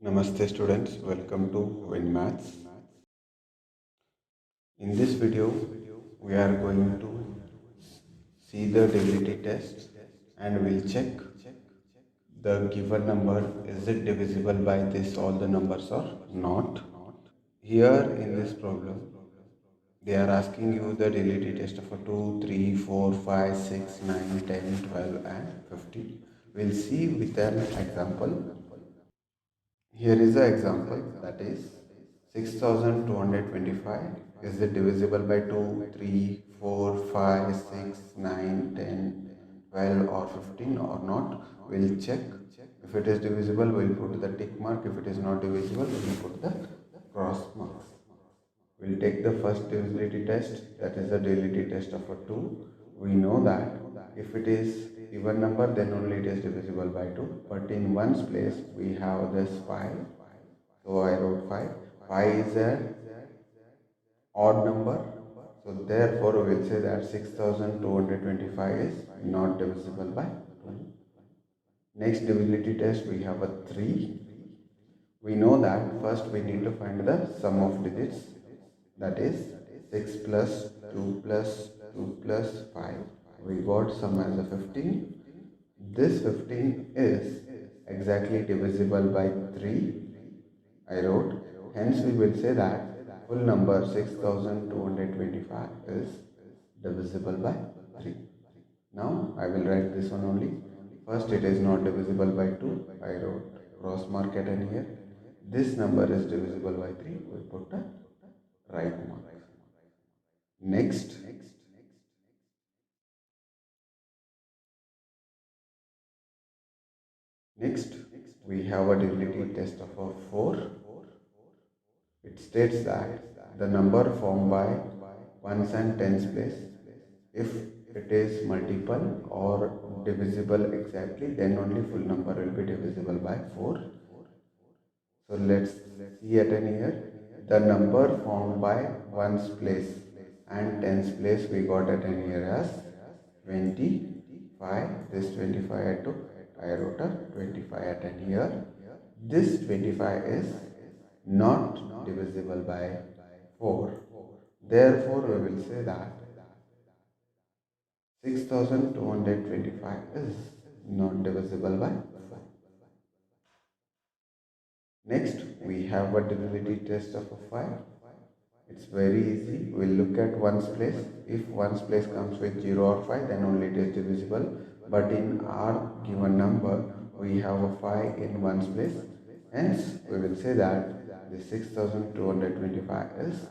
Namaste students, welcome to Win Maths. In this video, we are going to see the divinity test and we'll check the given number, is it divisible by this all the numbers or not. Here in this problem, they are asking you the divinity test for 2, 3, 4, 5, 6, 9, 10, 12 and 15. We'll see with an example. Here is the example, that is 6225. Is it divisible by 2, 3, 4, 5, 6, 9, 10, 12 or 15 or not? We'll check. If it is divisible, we'll put the tick mark. If it is not divisible, we'll put the cross marks. We'll take the first divisibility test, that is the divisibility test of a 2. We know that if it is even number, then only it is divisible by 2. But in ones place, we have this 5. So I wrote 5. 5 is an odd number. So therefore, we will say that 6225 is not divisible by 2. Next divisibility test, we have a 3. We know that first we need to find the sum of digits, that is 6 plus 2 plus 2 plus 5. We got sum as a 15. This 15 is exactly divisible by 3. I wrote, hence we will say that full number 6225 is divisible by 3. Now I will write this one only. First it is not divisible by 2. I wrote cross mark at n here. This number is divisible by 3. We put a right mark. Next we have a divisibility test of a 4. It states that the number formed by ones and tens place, if it is multiple or divisible exactly, then only full number will be divisible by 4. So let's see at an here. The number formed by ones place and tens place we got at an here as 25. This 25 I took. I wrote a 25 at an here. This 25 is not divisible by 4. Therefore, we will say that 6225 is not divisible by 4. Next, we have a divisibility test of a 5. It's very easy. We'll look at ones place. If ones place comes with 0 or 5, then only it is divisible. But in our given number, we have a 5 in ones place. Hence, we will say that the 6225 is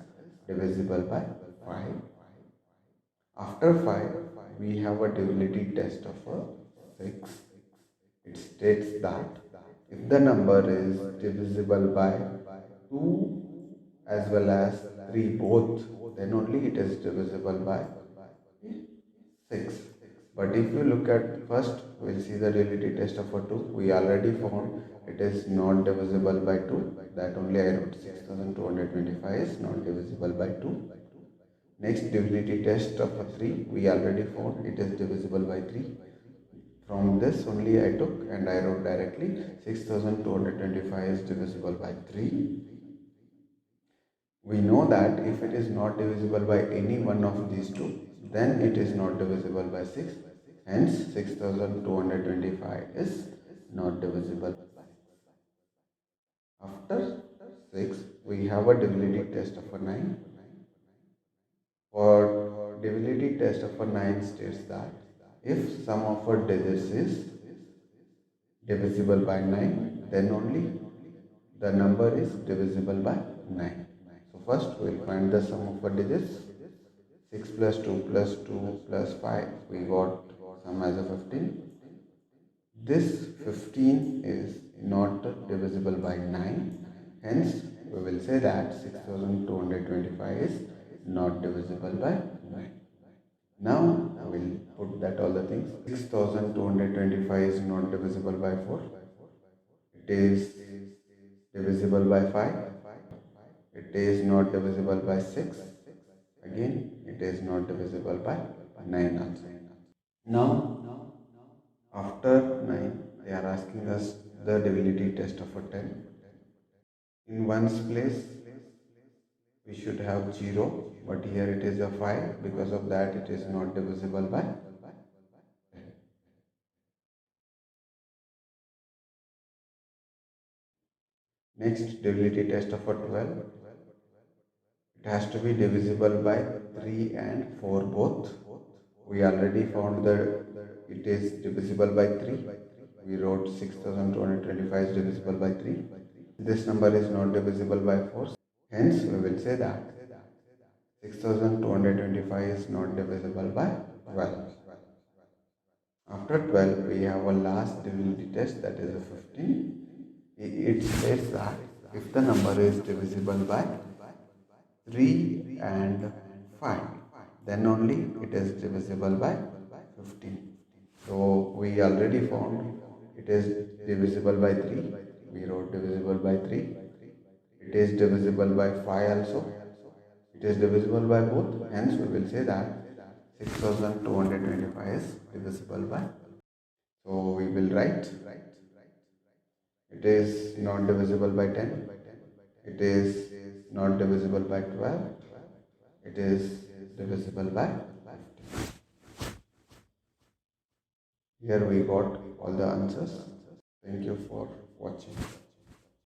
divisible by 5. After 5, we have a divisibility test of a 6. It states that if the number is divisible by 2 as well as 3 both, then only it is divisible by 6. But if you look at first, we'll see the divisibility test of a 2. We already found it is not divisible by 2. That only I wrote 6225 is not divisible by 2. Next divisibility test of a 3. We already found it is divisible by 3. From this only I took and I wrote directly 6225 is divisible by 3. We know that if it is not divisible by any one of these two, then it is not divisible by 6. Hence 6225 is not divisible. After 6, we have a divisibility test of a 9. For divisibility test of a 9 states that if sum of a digits is divisible by 9, then only the number is divisible by 9. So first we will find the sum of the digits. 6 plus 2 plus 2 plus 5, we got sum as a 15. This 15 is not divisible by 9. Hence we will say that 6225 is not divisible by 9. Now we will put that all the things. 6225 is not divisible by 4. It is divisible by 5. It is not divisible by 6. Again, it is not divisible by 9 also. Now, after 9, they are asking us the divisibility test of a 10. In ones place we should have 0, but here it is a 5. Because of that it is not divisible by 10. Next, divisibility test of a 12. It has to be divisible by 3 and 4 both. We already found that it is divisible by 3. We wrote 6225 is divisible by 3. This number is not divisible by 4. Hence, we will say that 6225 is not divisible by 12. After 12, we have a last divisibility test, that is a 15. It states that if the number is divisible by 3 and 5, then only it is divisible by 15. So we already found it is divisible by 3. We wrote divisible by 3. It is divisible by 5 also. It is divisible by both. Hence we will say that 6225 is divisible by. So we will write it is not divisible by 10. It is not divisible by 12. It is divisible by 15. Here we got all the answers. Thank you for watching.